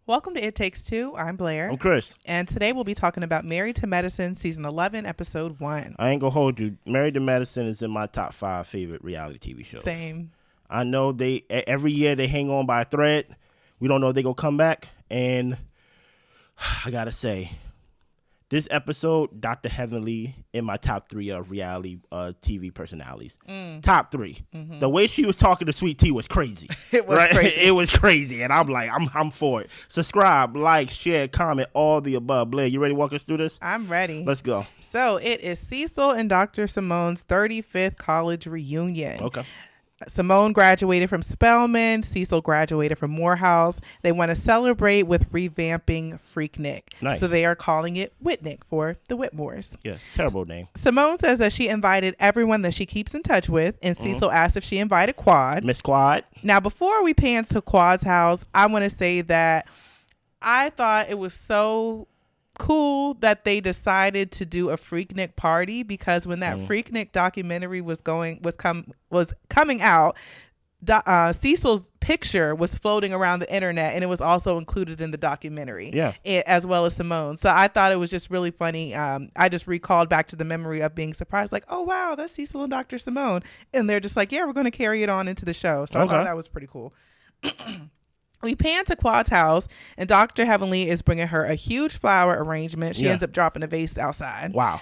Welcome to It Takes Two. I'm Blair. I'm Chris. And today we'll be talking about Married to Medicine, Season 11, Episode 1. I ain't gonna hold you. Married to Medicine is in my top 5 favorite reality TV shows. Same. I know every year they hang on by a thread. We don't know if they gonna come back. And I gotta say, this episode, Dr. Heavenly in my top 3 of reality TV personalities. Top 3. Mm-hmm. The way she was talking to Sweet Tea was crazy. It was crazy. It was crazy. And I'm like, I'm for it. Subscribe, like, share, comment, all the above. Blair, you ready to walk us through this? I'm ready. Let's go. So it is Cecil and Dr. Simone's 35th college reunion. Okay. Simone graduated from Spelman. Cecil graduated from Morehouse. They want to celebrate with revamping Whitnik. Nice. So they are calling it Whitnik for the Whitmores. Yeah, terrible name. Simone says that she invited everyone that she keeps in touch with, and Cecil asked if she invited Quad. Miss Quad. Now, before we pan to Quad's house, I want to say that I thought it was so cool that they decided to do a Whitnik party, because when that Whitnik documentary was coming out, Cecil's picture was floating around the internet, and it was also included in the documentary, as well as Simone. So I thought it was just really funny. I just recalled back to the memory of being surprised, like, oh wow, that's Cecil and Dr. Simone, and they're just like, yeah, we're going to carry it on into the show. So I thought that was pretty cool. We pan to Quad's house, and Dr. Heavenly is bringing her a huge flower arrangement. She ends up dropping a vase outside. Wow.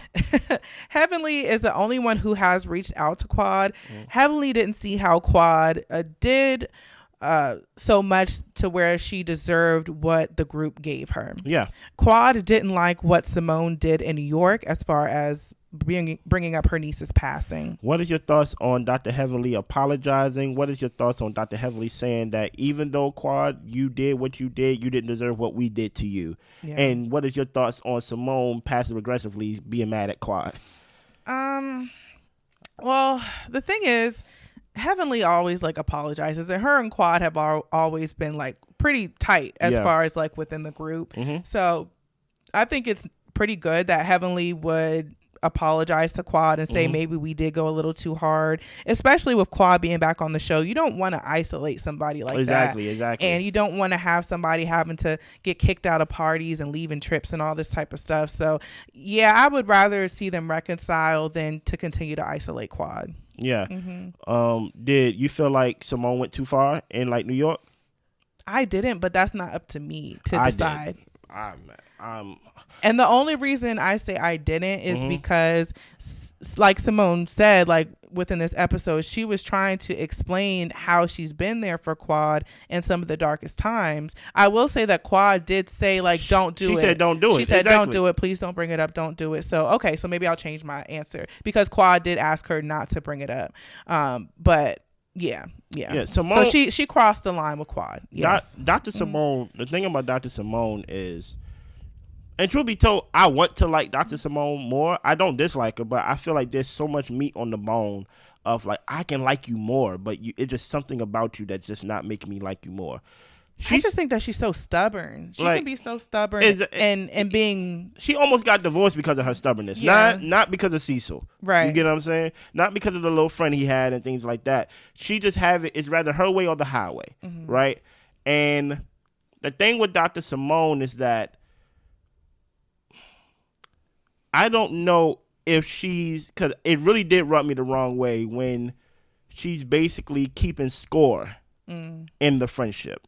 Heavenly is the only one who has reached out to Quad. Heavenly didn't see how Quad did so much to where she deserved what the group gave her. Yeah. Quad didn't like what Simone did in New York as far as bringing up her niece's passing. What is your thoughts on Dr. Heavenly apologizing? What is your thoughts on Dr. Heavenly saying that even though, Quad, you did what you did, you didn't deserve what we did to you? Yeah. And what is your thoughts on Simone passive aggressively being mad at Quad? Well, the thing is, Heavenly always apologizes, and her and Quad have always been pretty tight as far as within the group. So I think it's pretty good that Heavenly would apologize to Quad and say maybe we did go a little too hard, especially with Quad being back on the show. You don't want to isolate somebody like that. Exactly. And you don't want to have somebody having to get kicked out of parties and leaving trips and all this type of stuff. So yeah, I would rather see them reconcile than to continue to isolate Quad. Yeah. Did you feel like Simone went too far in New York? I didn't, but that's not up to me to decide. I'm And the only reason I say I didn't is because, like Simone said, within this episode, she was trying to explain how she's been there for Quad in some of the darkest times. I will say that Quad did say, don't do it. She said, don't do it. She said, don't do it. Please don't bring it up. Don't do it. So, okay. So maybe I'll change my answer, because Quad did ask her not to bring it up. But yeah. Simone, so she crossed the line with Quad. Yes. Dr. Simone, the thing about Dr. Simone is, and truth be told, I want to like Dr. Simone more. I don't dislike her, but I feel like there's so much meat on the bone of I can like you more, but it's just something about you that's just not making me like you more. I just think that she's so stubborn. She can be so stubborn and being. She almost got divorced because of her stubbornness, not because of Cecil. Right. You get what I'm saying? Not because of the little friend he had and things like that. She just it's rather her way or the highway, right? And the thing with Dr. Simone is that I don't know if because it really did rub me the wrong way when she's basically keeping score in the friendship.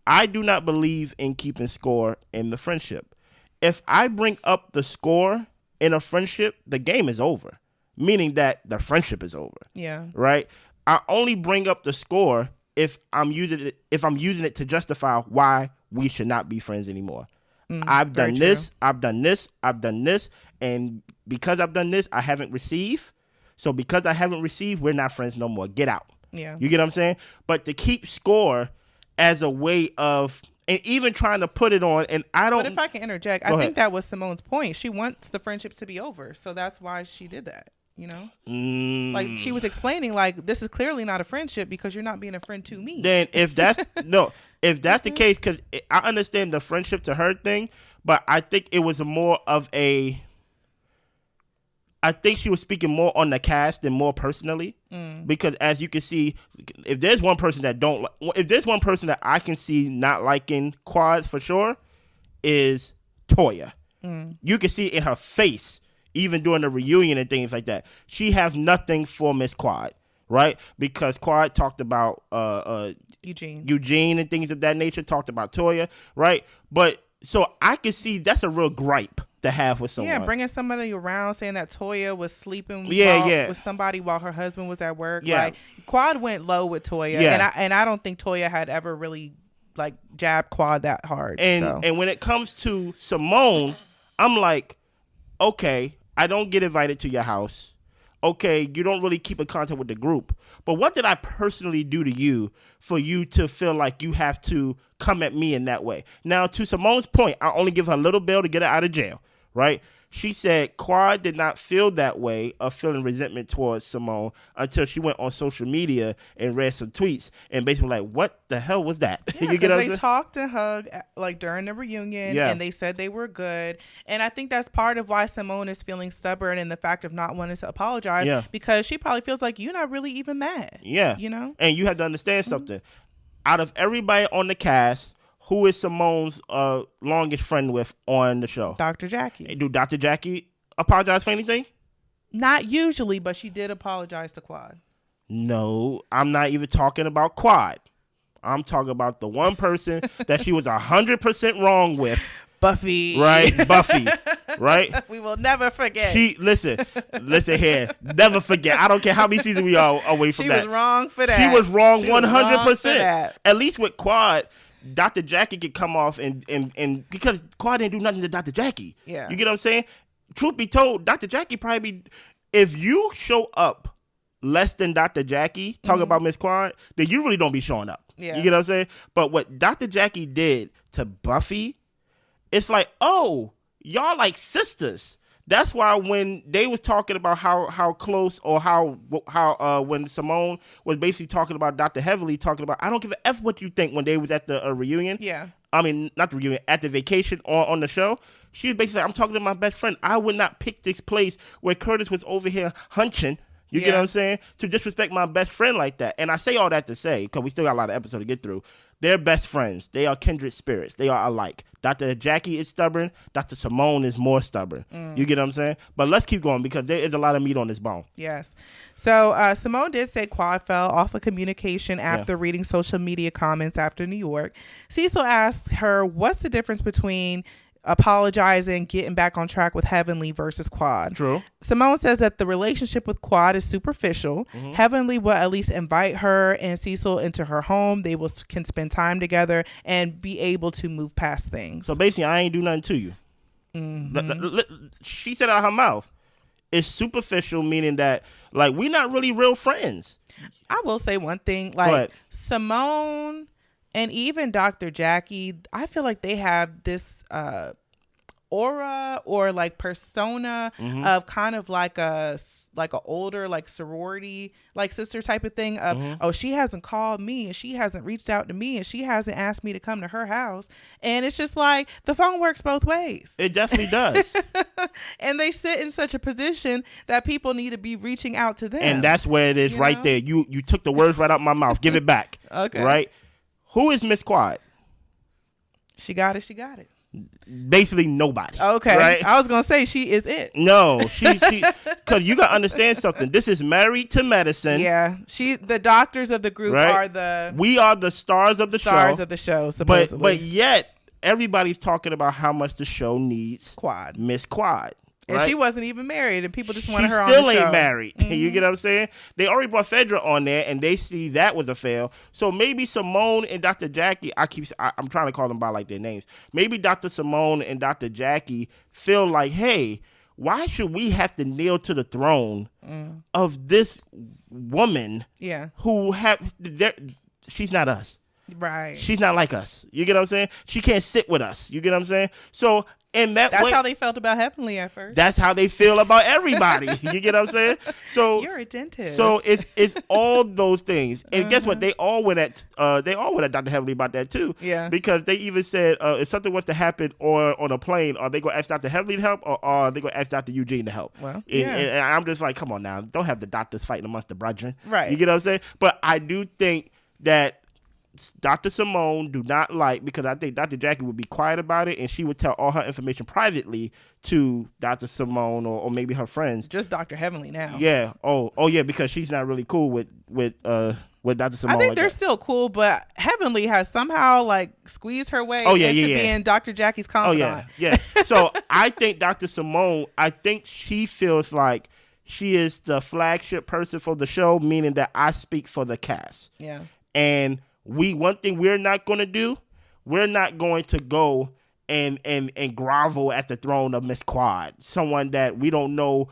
I do not believe in keeping score in the friendship. If I bring up the score in a friendship, the game is over, meaning that the friendship is over. Yeah. Right? I only bring up the score if I'm using it to justify why we should not be friends anymore. I've done this, and because I've done this, I haven't received. So because I haven't received, we're not friends no more. Get out. Yeah. You get what I'm saying? But to keep score as a way of, and even trying to put it on, and I don't. But if I can interject, I think that was Simone's point. She wants the friendship to be over, so that's why she did that. You know, she was explaining, this is clearly not a friendship because you're not being a friend to me. Then if that's the case, because I understand the friendship to her thing, but I think it was more of a I think she was speaking more on the cast than more personally, because as you can see, if there's one person that I can see not liking quads for sure, is Toya. You can see it in her face, even during the reunion and things like that. She has nothing for Miss Quad, right? Because Quad talked about Eugene and things of that nature, talked about Toya, right? But so I can see that's a real gripe to have with someone. Yeah, bringing somebody around saying that Toya was sleeping with somebody while her husband was at work. Yeah. Like, Quad went low with Toya, and I don't think Toya had ever really like jabbed Quad that hard. And when it comes to Simone, I'm like, okay, I don't get invited to your house. Okay, you don't really keep in contact with the group. But what did I personally do to you for you to feel like you have to come at me in that way? Now, to Simone's point, I only give her a little bail to get her out of jail, right? She said Quad did not feel that way of feeling resentment towards Simone until she went on social media and read some tweets and basically like, what the hell was that? Yeah, because they talked and hugged like during the reunion, and they said they were good. And I think that's part of why Simone is feeling stubborn in the fact of not wanting to apologize, because she probably feels like you're not really even mad. Yeah. You know? And you have to understand something. Out of everybody on the cast, who is Simone's longest friend with on the show? Dr. Jackie. Do Dr. Jackie apologize for anything? Not usually, but she did apologize to Quad. No, I'm not even talking about Quad. I'm talking about the one person that she was 100% wrong with. Buffy. Right? Buffy. Right? We will never forget. Listen here. Never forget. I don't care how many seasons we are away from that. She was wrong for that. She was wrong 100%. At least with Quad, Dr. Jackie could come off and because Quad didn't do nothing to Dr. Jackie. Yeah. You get what I'm saying? Truth be told, Dr. Jackie probably if you show up less than Dr. Jackie talking about Miss Quad, then you really don't be showing up. Yeah. You get what I'm saying? But what Dr. Jackie did to Buffy, it's like, oh, y'all like sisters. That's why when they was talking about how close or how when Simone was basically talking about Dr. Heavily talking about, I don't give a F what you think when they was at the reunion. Yeah. I mean, not the reunion, at the vacation on the show. She was basically like, I'm talking to my best friend. I would not pick this place where Curtis was over here hunching. You get what I'm saying? To disrespect my best friend like that. And I say all that to say, because we still got a lot of episodes to get through, they're best friends. They are kindred spirits. They are alike. Dr. Jackie is stubborn. Dr. Simone is more stubborn. You get what I'm saying? But let's keep going because there is a lot of meat on this bone. Yes. So Simone did say Quad fell off of communication after reading social media comments after New York. Cecil asked her, what's the difference between apologizing, getting back on track with Heavenly versus Quad? True. Simone says that the relationship with Quad is superficial. Heavenly will at least invite her and Cecil into her home. They can spend time together and be able to move past things. So basically, I ain't do nothing to you. She said out of her mouth, it's superficial, meaning that like we're not really real friends. I will say one thing, like Simone and even Dr. Jackie, I feel like they have this aura or like persona of kind of like a older like sorority like sister type of thing of oh, she hasn't called me and she hasn't reached out to me and she hasn't asked me to come to her house, and it's just like the phone works both ways. It definitely does. And they sit in such a position that people need to be reaching out to them, and that's where it is right there. You took the words right out my mouth. Give it back. Okay. Right. Who is Miss Quad? She got it. Basically nobody. Okay. Right? I was going to say she is it. No, she because you got to understand something. This is Married to Medicine. Yeah. The doctors of the group we are the stars of the show. Stars of the show, supposedly. But yet, everybody's talking about how much the show needs Quad. Miss Quad. And she wasn't even married, and people just wanted her on the show. She still ain't married. You get what I'm saying? They already brought Fedra on there, and they see that was a fail. So maybe Simone and Dr. Jackie, I'm trying to call them by like their names. Maybe Dr. Simone and Dr. Jackie feel like, hey, why should we have to kneel to the throne of this woman who she's not us. Right. She's not like us. You get what I'm saying? She can't sit with us. You get what I'm saying? So And that's how they felt about Heavenly at first. That's how they feel about everybody. You get what I'm saying? So you're a dentist. So it's all those things. And guess what? They all went at Dr. Heavenly about that too. Yeah. Because they even said if something was to happen or on a plane, are they gonna ask Dr. Heavenly to help or are they gonna ask Dr. Eugene to help? Well, and I'm just like, come on now, don't have the doctors fighting amongst the brethren. Right. You get what I'm saying? But I do think that Dr. Simone do not like, because I think Dr. Jackie would be quiet about it and she would tell all her information privately to Dr. Simone or maybe her friends. Just Dr. Heavenly now. Yeah. Oh yeah, because she's not really cool with Dr. Simone. I think they're still cool, but Heavenly has somehow like squeezed her way into being Dr. Jackie's confidant. Oh yeah. So I think Dr. Simone, I think she feels like she is the flagship person for the show, meaning that I speak for the cast. Yeah. And one thing we're not going to do, we're not going to go and grovel at the throne of Miss Quad, someone that we don't know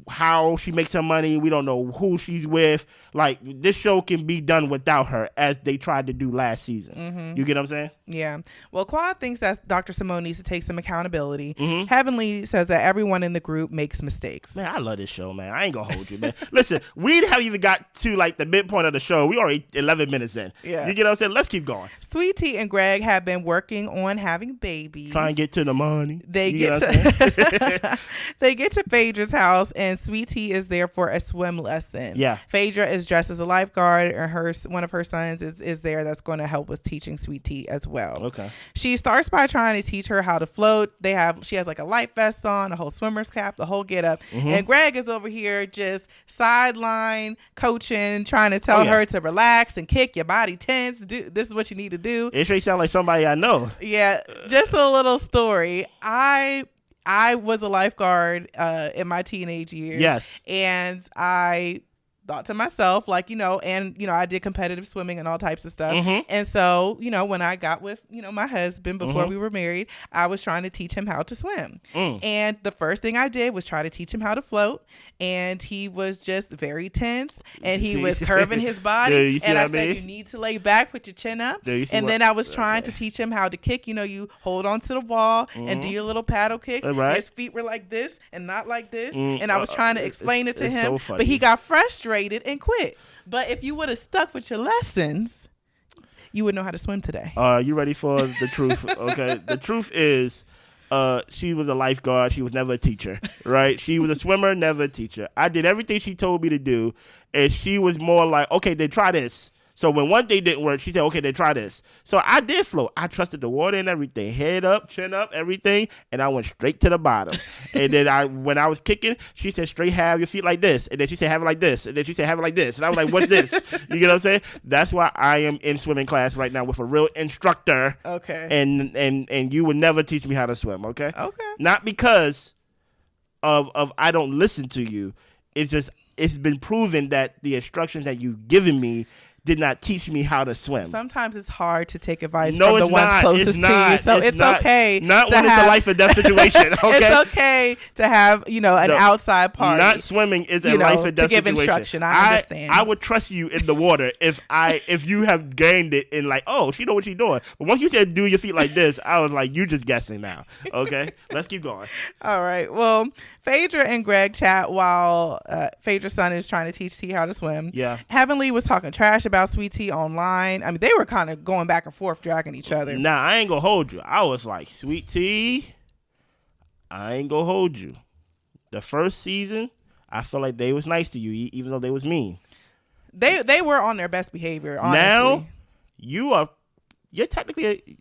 how she makes her money. We don't know who she's with. Like, this show can be done without her, as they tried to do last season. Mm-hmm. You get what I'm saying? Yeah. Well, Quad thinks that Dr. Simone needs to take some accountability. Mm-hmm. Heavenly says that everyone in the group makes mistakes. Man, I love this show, man. I ain't gonna hold you, man. Listen, we haven't even got to like the midpoint of the show. We already 11 minutes in. Yeah. You get what I'm saying? Let's keep going. Sweet Tea and Greg have been working on having babies. Trying to get to the money. They get to Phaedra's house, and Sweet Tea is there for a swim lesson. Yeah. Phaedra is dressed as a lifeguard, and one of her sons is there that's going to help with teaching Sweet Tea as well. Okay. She starts by trying to teach her how to float. She has like a life vest on, a whole swimmer's cap, the whole get up. Mm-hmm. And Greg is over here just sideline coaching, trying to tell her to relax and kick your body tense. This is what you need to do. It sure sound like somebody I know. Yeah. Just a little story. I was a lifeguard in my teenage years. Yes. And I thought to myself, like, I did competitive swimming and all types of stuff. Mm-hmm. And so, when I got with, my husband before we were married, I was trying to teach him how to swim. And the first thing I did was try to teach him how to float. And he was just very tense, and he was curving his body. And I said, you need to lay back, put your chin up. And then I was trying to teach him how to kick. You hold on to the wall and do your little paddle kicks. Right. His feet were like this and not like this. And I was trying to explain it to him, but he got frustrated and quit. But if you would have stuck with your lessons, you would know how to swim today. You ready for the truth? Okay. The truth is, she was a lifeguard. She was never a teacher, right? She was a swimmer, never a teacher. I did everything she told me to do, and she was more like, okay, then try this. So when one thing didn't work, she said, okay, then try this. So I did float. I trusted the water and everything. Head up, chin up, everything. And I went straight to the bottom. And then when I was kicking, she said, straight have your feet like this. And then she said, have it like this. And then she said, have it like this. And I was like, what's this? You get what I'm saying? That's why I am in swimming class right now with a real instructor. Okay. And you would never teach me how to swim, okay? Okay. Not because of I don't listen to you. It's just, it's been proven that the instructions that you've given me did not teach me how to swim. Sometimes it's hard to take advice from the ones closest to you. So it's okay. Not when it's a life or death situation. Okay? It's okay to have, an outside party. Not swimming is a life or death situation. To give instruction. I understand. I would trust you in the water if you have gained it in like, oh, she know what she's doing. But once you said do your feet like this, I was like, you just guessing now. Okay? Let's keep going. All right. Well, Phaedra and Greg chat while Phaedra's son is trying to teach T how to swim. Yeah. Heavenly was talking trash about Sweet Tea online. I mean, they were kind of going back and forth, dragging each other. Nah, I ain't gonna hold you. I was like, Sweet Tea, I ain't gonna hold you. The first season, I felt like they was nice to you, even though they was mean. They were on their best behavior, honestly. Now, you're technically,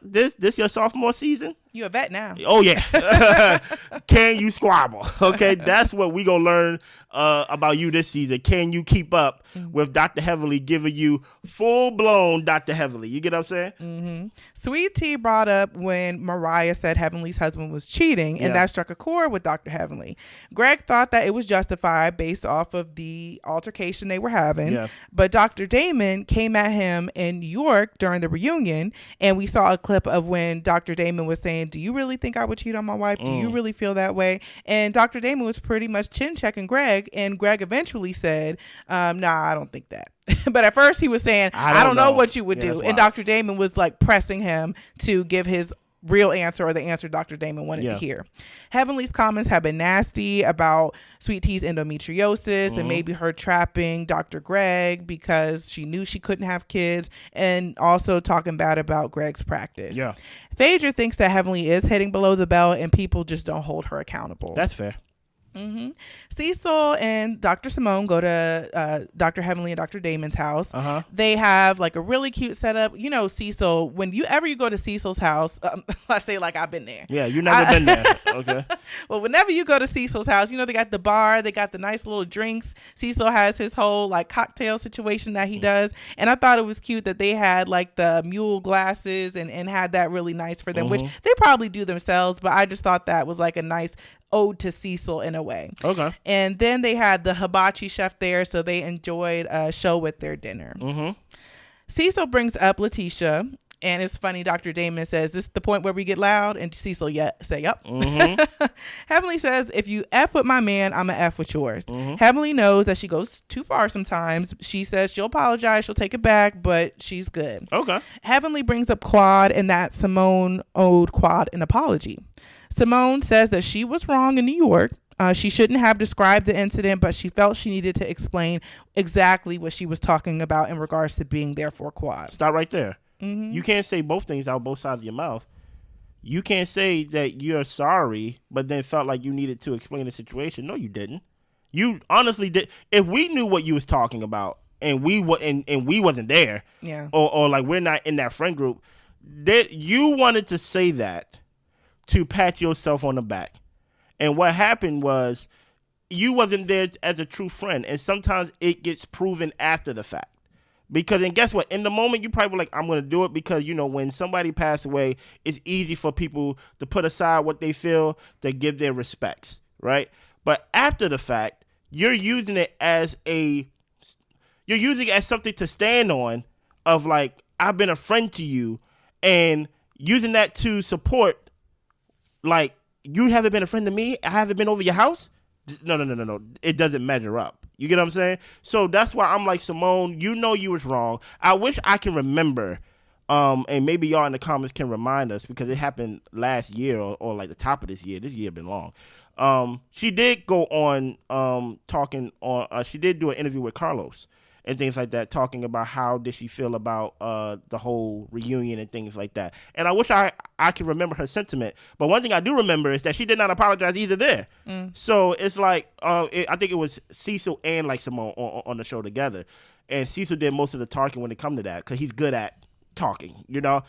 this your sophomore season? You a vet now. Oh, yeah. Can you squabble? Okay, that's what we going to learn about you this season. Can you keep up with Dr. Heavenly giving you full-blown Dr. Heavenly? You get what I'm saying? Mm-hmm. Sweet Tea brought up when Mariah said Heavenly's husband was cheating, and that struck a chord with Dr. Heavenly. Greg thought that it was justified based off of the altercation they were having, but Dr. Damon came at him in New York during the reunion, and we saw a clip of when Dr. Damon was saying, do you really think I would cheat on my wife? Do you really feel that way? And Dr. Damon was pretty much chin-checking Greg, and Greg eventually said, nah, I don't think that. But at first he was saying, I don't know what you would do. And Dr. Damon was like pressing him to give his real answer or the answer Dr. Damon wanted to hear. Heavenly's comments have been nasty about Sweet Tea's endometriosis and maybe her trapping Dr. Greg because she knew she couldn't have kids, and also talking bad about Greg's practice. Yeah. Phaedra thinks that Heavenly is hitting below the belt and people just don't hold her accountable. That's fair. Cecil and Dr. Simone go to Dr. Heavenly and Dr. Damon's house. They have like a really cute setup. You know, Cecil, when you go to Cecil's house, I say like I've been there. Yeah, you've never been there. Okay. Well, whenever you go to Cecil's house, you know, they got the bar, they got the nice little drinks. Cecil has his whole like cocktail situation that he does. And I thought it was cute that they had like the mule glasses and had that really nice for them, which they probably do themselves. But I just thought that was like a nice ode to Cecil in a way. Okay. And then they had the hibachi chef there, so they enjoyed a show with their dinner. Cecil brings up lateasha, and it's funny, Dr. Damon says, "This is the point where we get loud?" And Cecil say, "Yep." Heavenly says, "If you F with my man, I'm a F with yours." Heavenly knows that she goes too far sometimes. She says she'll apologize, she'll take it back, but she's good. Okay. Heavenly brings up Quad and that Simone owed Quad an apology. Simone says that she was wrong in New York. She shouldn't have described the incident, but she felt she needed to explain exactly what she was talking about in regards to being there for Quad. Stop right there. You can't say both things out both sides of your mouth. You can't say that you're sorry, but then felt like you needed to explain the situation. No, you didn't. You honestly did. If we knew what you was talking about and we wasn't there, or like we're not in that friend group, that you wanted to say that to pat yourself on the back. And what happened was you wasn't there as a true friend. And sometimes it gets proven after the fact. Because, and guess what? In the moment, you probably were like, I'm going to do it because, you know, when somebody passed away, it's easy for people to put aside what they feel to give their respects, right? But after the fact, you're using it as something to stand on of like, I've been a friend to you, and using that to support, like, you haven't been a friend to me, I haven't been over your house. No. It doesn't measure up. You get what I'm saying? So that's why I'm like, Simone, you know you was wrong. I wish I can remember, and maybe y'all in the comments can remind us, because it happened last year or like the top of this year. This year been long. She did go on talking on. She did do an interview with Carlos and things like that, talking about how did she feel about the whole reunion and things like that. And I wish I could remember her sentiment. But one thing I do remember is that she did not apologize either there. So it's like, I think it was Cecil and like Simone on the show together. And Cecil did most of the talking when it come to that, because he's good at talking, you know.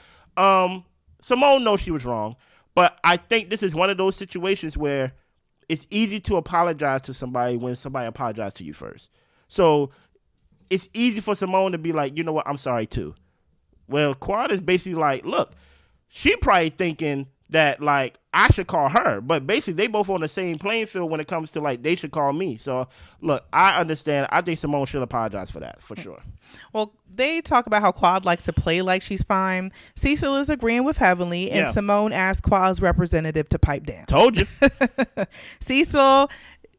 Simone knows she was wrong. But I think this is one of those situations where it's easy to apologize to somebody when somebody apologized to you first. So it's easy for Simone to be like, you know what, I'm sorry too. Well, Quad is basically like, look, she probably thinking that like I should call her, but basically they both on the same playing field when it comes to like they should call me. So look, I understand. I think Simone should apologize for that for sure. Well, they talk about how Quad likes to play like she's fine. Cecil is agreeing with Heavenly, and Simone asked Quad's representative to pipe down. Told you. Cecil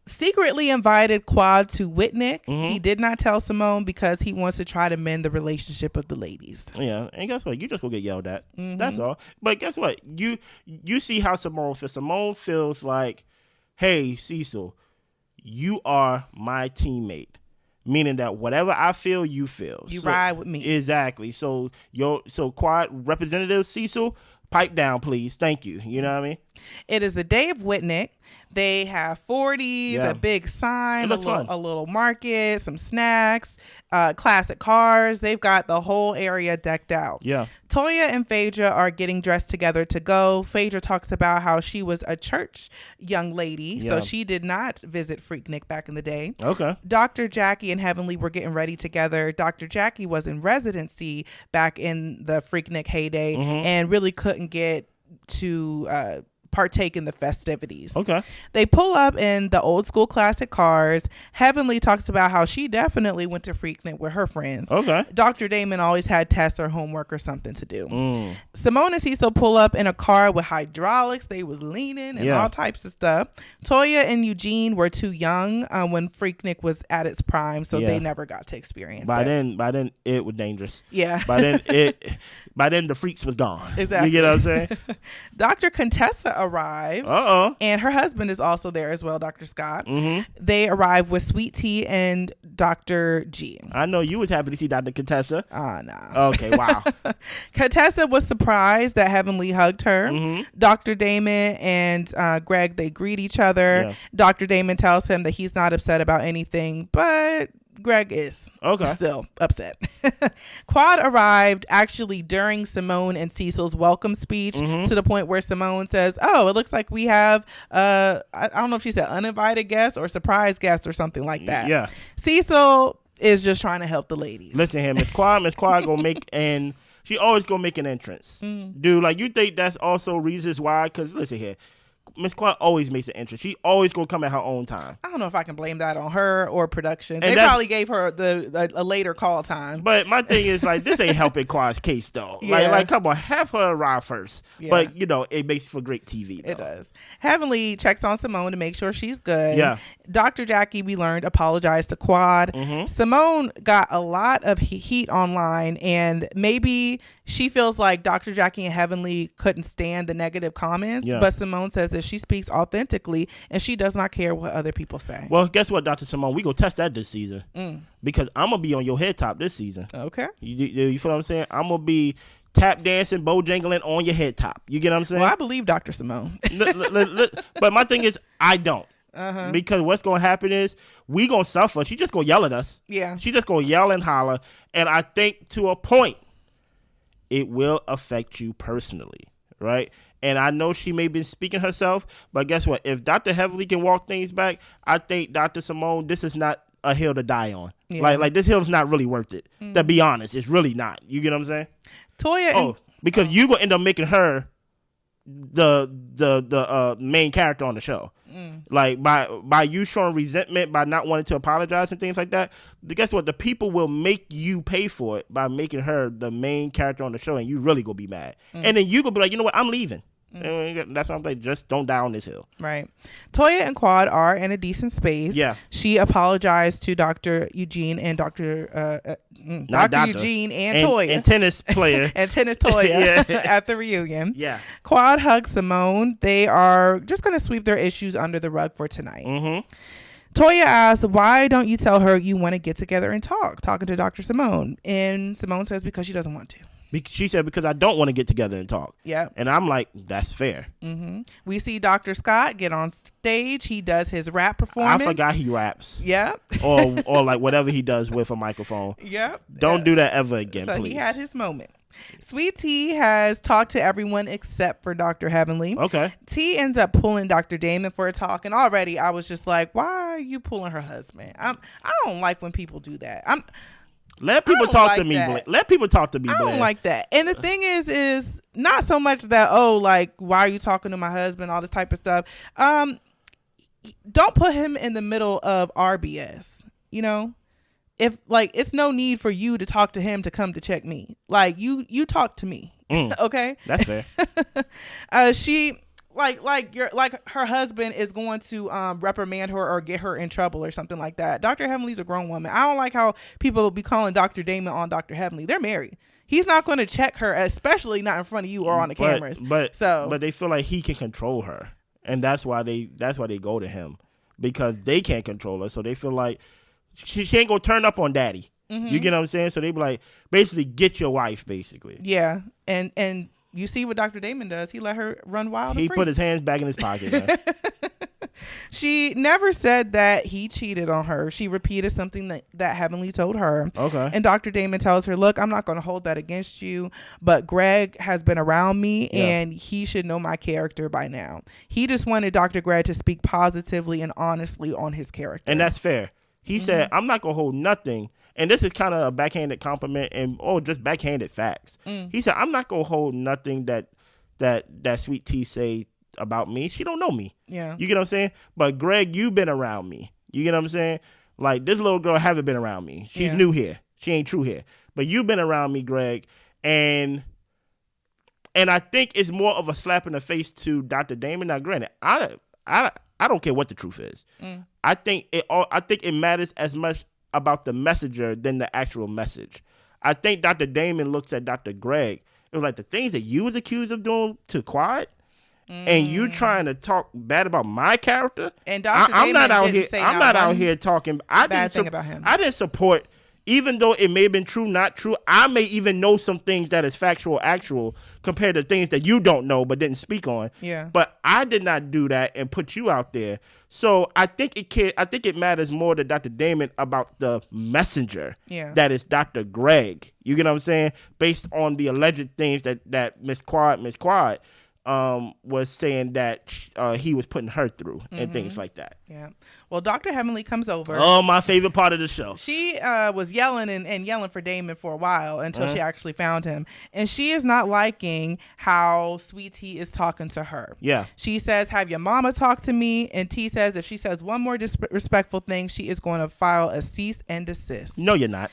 secretly invited Quad to Whitnik. He did not tell Simone because he wants to try to mend the relationship of the ladies. Yeah, and guess what? You just gonna get yelled at. That's all. But guess what? You see how Simone feels. Simone feels like, hey, Cecil, you are my teammate. Meaning that whatever I feel, you feel. You ride with me. Exactly. So Quad representative Cecil, pipe down, please. Thank you. You know what I mean? It is the day of Whitnik. They have 40s, a big sign, a little market, some snacks, classic cars. They've got the whole area decked out. Yeah. Toya and Phaedra are getting dressed together to go. Phaedra talks about how she was a church young lady, so she did not visit Freaknik back in the day. Okay. Dr. Jackie and Heavenly were getting ready together. Dr. Jackie was in residency back in the Freaknik heyday and really couldn't get to partake in the festivities. Okay. They pull up in the old school classic cars. Heavenly talks about how she definitely went to Freaknik with her friends. Okay. Dr. Damon always had tests or homework or something to do. Simone and Cecil pull up in a car with hydraulics. They was leaning and all types of stuff. Toya and Eugene were too young when Freaknik was at its prime, so they never got to experience it. By then it was dangerous. Yeah. By then By then, the freaks was gone. Exactly. You get what I'm saying? Dr. Contessa arrives. And her husband is also there as well, Dr. Scott. They arrive with Sweet Tea and Dr. G. I know you was happy to see Dr. Contessa. No. Okay, wow. Contessa was surprised that Heavenly hugged her. Dr. Damon and Greg, they greet each other. Yeah. Dr. Damon tells him that he's not upset about anything, but Greg is still upset. Quad arrived actually during Simone and Cecil's welcome speech, to the point where Simone says, "Oh, it looks like we have I don't know if she said uninvited guests or surprise guests or something like that." Yeah. Cecil is just trying to help the ladies. Listen here, Miss Quad gonna make she always gonna make an entrance. Dude, like, you think that's also reasons why? Because listen here, Miss Quad always makes an entrance. She always gonna come at her own time. I don't know if I can blame that on her or production. They probably gave her a later call time. But my thing is, like, this ain't helping Quad's case though. Yeah. Like, come on, have her arrive first. Yeah. But it makes for great TV though. It does. Heavenly checks on Simone to make sure she's good. Yeah. Dr. Jackie, we learned, apologized to Quad. Simone got a lot of heat online, and maybe she feels like Dr. Jackie and Heavenly couldn't stand the negative comments. Yeah. But Simone says that she speaks authentically and she does not care what other people say. Well, guess what, Dr. Simone? We gonna test that this season. Because I'm gonna be on your head top this season. Okay. You feel what I'm saying? I'm gonna be tap dancing, bojangling on your head top. You get what I'm saying? Well, I believe Dr. Simone. But my thing is, I don't. Because what's gonna happen is we gonna suffer. She just gonna yell at us. Yeah. She just gonna yell and holler. And I think to a point, it will affect you personally, right? And I know she may be speaking herself, but guess what? If Dr. Heavenly can walk things back, I think Dr. Simone, this is not a hill to die on. Yeah. Like this hill is not really worth it. To be honest, it's really not. You get what I'm saying? Toya. Because you gonna end up making her the main character on the show. Like by you showing resentment, by not wanting to apologize and things like that, guess what? The people will make you pay for it by making her the main character on the show, and you really gonna be mad. And then you gonna be like, you know what? I'm leaving. That's why I'm like, just don't die on this hill. Right. Toya and Quad are in a decent space. Yeah. She apologized to Dr. Eugene and Dr. Eugene and Toya. And tennis player. And tennis Toya at the reunion. Yeah. Quad hugs Simone. They are just going to sweep their issues under the rug for tonight. Toya asks, why don't you tell her you want to get together and talking to Dr. Simone? And Simone says because she doesn't want to. She said, because I don't want to get together and talk. Yeah. And I'm like, that's fair. We see Dr. Scott get on stage. He does his rap performance. I forgot he raps. Yeah. or like whatever he does with a microphone. Yeah. Don't do that ever again, so please. He had his moment. Sweet Tea has talked to everyone except for Dr. Heavenly. Okay. T ends up pulling Dr. Damon for a talk. And already I was just like, why are you pulling her husband? I don't like when people do that. Let people talk to me, Blake. Let people talk to me, Blake. I don't like that. And the thing is not so much that, like, why are you talking to my husband, all this type of stuff. Don't put him in the middle of RBS, you know? If, like, it's no need for you to talk to him to come to check me. Like, you talk to me, okay? That's fair. She... Like her husband is going to reprimand her or get her in trouble or something like that. Dr. Heavenly's a grown woman. I don't like how people will be calling Dr. Damon on Dr. Heavenly. They're married. He's not going to check her, especially not in front of you or on the cameras. But they feel like he can control her, and that's why they go to him, because they can't control her. So they feel like she ain't gonna turn up on daddy. You get what I'm saying? So they be like, basically, get your wife, basically. Yeah, and. You see what Dr. Damon does. He let her run wild. He put his hands back in his pocket. She never said that he cheated on her. She repeated something that Heavenly told her. Okay. And Dr. Damon tells her, look, I'm not going to hold that against you, but Greg has been around me and he should know my character by now. He just wanted Dr. Greg to speak positively and honestly on his character. And that's fair. He said, I'm not going to hold nothing. And this is kind of a backhanded compliment and just backhanded facts. He said, I'm not going to hold nothing that Sweet Tea say about me. She don't know me. Yeah. You get what I'm saying? But Greg, you've been around me. You get what I'm saying? Like, this little girl haven't been around me. She's new here. She ain't true here. But you've been around me, Greg. And I think it's more of a slap in the face to Dr. Damon. Now, granted, I don't care what the truth is. I think it matters as much about the messenger than the actual message. I think Dr. Damon looks at Dr. Greg It was like the things that you was accused of doing to Quad, and you trying to talk bad about my character. And Dr. I'm not out didn't here. say I'm not out here talking. bad thing about him. I didn't support. Even though it may have been true, not true, I may even know some things that is factual, actual, compared to things that you don't know but didn't speak on. Yeah. But I did not do that and put you out there. So I think it matters more to Dr. Damon about the messenger. Yeah. That is Dr. Greg. You get what I'm saying? Based on the alleged things that Miss Quad was saying that he was putting her through and things like that. Yeah. Well, Dr. Heavenly comes over. Oh, my favorite part of the show. She was yelling and yelling for Damon for a while until she actually found him. And she is not liking how Sweet Tea is talking to her. Yeah. She says, have your mama talk to me. And T says if she says one more disrespectful thing, she is going to file a cease and desist. No, you're not.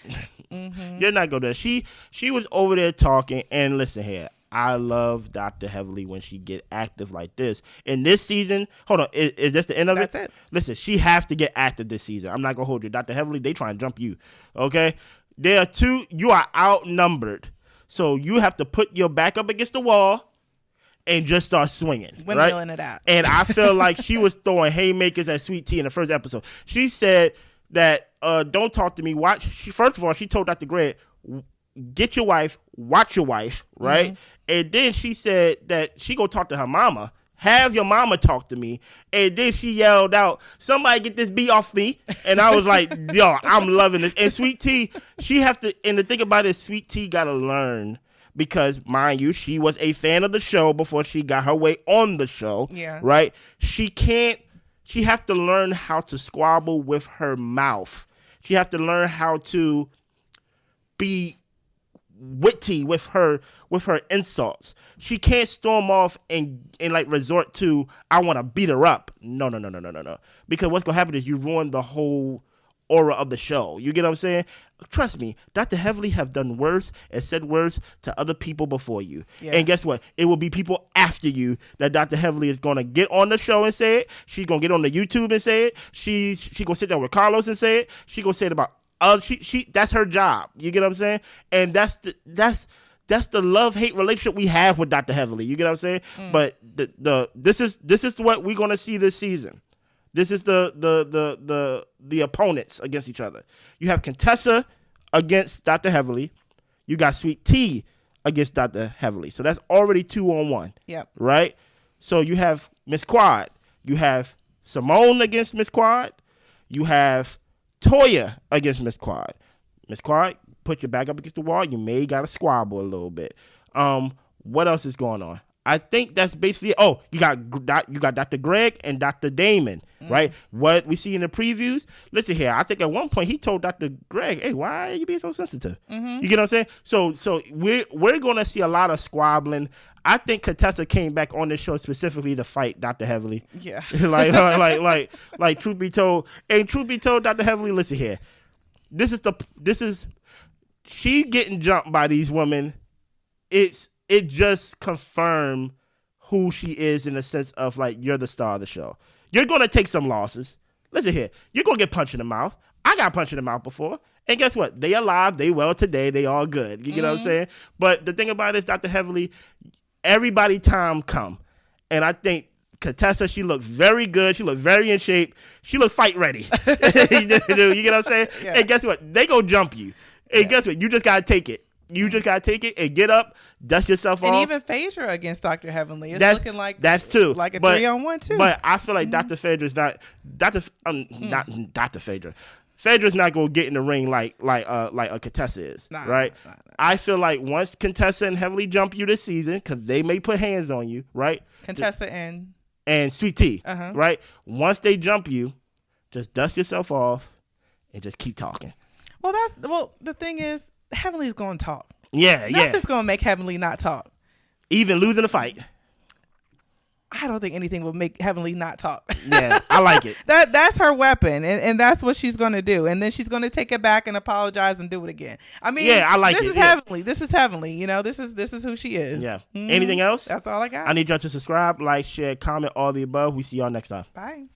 You're not going to. She was over there talking. And listen here. I love Dr. Heavily when she get active like this. In this season, hold on, is this the end of That's it? Listen, she have to get active this season. I'm not going to hold you. Dr. Heavily, they try and jump you, okay? You are outnumbered. So you have to put your back up against the wall and just start swinging. Windmilling it out. And I feel like she was throwing haymakers at Sweet Tea in the first episode. She said that, don't talk to me. First of all, she told Dr. Greg, get your wife, watch your wife, right? And then she said that she gonna talk to her mama. Have your mama talk to me. And then she yelled out, somebody get this bee off me. And I was like, yo, I'm loving this. And Sweet Tea, and the thing about it, Sweet Tea gotta learn, because mind you, she was a fan of the show before she got her way on the show. Yeah. Right? She have to learn how to squabble with her mouth. She have to learn how to be witty with her insults. She can't storm off and like resort to, I want to beat her up. No. Because what's gonna happen is you ruin the whole aura of the show. You get what I'm saying? Trust me, Dr. Heavily have done worse and said worse to other people before you. Yeah. And guess what? It will be people after you that Dr. Heavily is gonna get on the show and say it. She's gonna get on the YouTube and say it. She gonna sit down with Carlos and say it. She gonna say it about she that's her job. You get what I'm saying? And that's the love-hate relationship we have with Dr. Heavily. You get what I'm saying? But this is what we're gonna see this season. This is the opponents against each other. You have Contessa against Dr. Heavily. You got Sweet Tea against Dr. Heavily. So that's already 2-on-1. Yep. Right? So you have Miss Quad. You have Simone against Miss Quad. You have Toya against Miss Quad. Miss Quad, put your back up against the wall. You may got to squabble a little bit. What else is going on? I think that's basically. Oh, you got Dr. Greg and Dr. Damon, right? What we see in the previews. Listen here. I think at one point he told Dr. Greg, "Hey, why are you being so sensitive?" You get what I'm saying? So we're gonna see a lot of squabbling. I think Contessa came back on this show specifically to fight Dr. Heavily. Yeah. like truth be told, Dr. Heavily, listen here. This is she getting jumped by these women. It just confirmed who she is in the sense of like, you're the star of the show. You're gonna take some losses. Listen here, you're gonna get punched in the mouth. I got punched in the mouth before. And guess what? They alive, they well today, they all good. You get what I'm saying? But the thing about it is, Dr. Heavily, everybody time come. And I think Contessa, she looked very good. She looked very in shape. She looked fight ready. You get what I'm saying? Yeah. And guess what? They go jump you. And guess what? You just got to take it. You just got to take it and get up, dust yourself off. And even Phaedra against Dr. Heavenly. It's looking like that's too. Like a 3-on-1 too. But I feel like Dr. Phaedra's not Dr. Phaedra. Phaedra's not gonna get in the ring like a Contessa is, right? Nah. I feel like once Contessa and Heavily jump you this season, because they may put hands on you, right? Contessa and Sweet Tea, right? Once they jump you, just dust yourself off and just keep talking. Well, the thing is, Heavenly's gonna talk. Yeah. Nothing's gonna make Heavenly not talk. Even losing a fight. I don't think anything will make Heavenly not talk. Yeah, I like it. That's her weapon, and that's what she's going to do. And then she's going to take it back and apologize and do it again. I mean, yeah, I like this it. Is Heavenly. This is Heavenly. You know, this is who she is. Yeah. Anything else? That's all I got. I need y'all to subscribe, like, share, comment, all the above. We see y'all next time. Bye.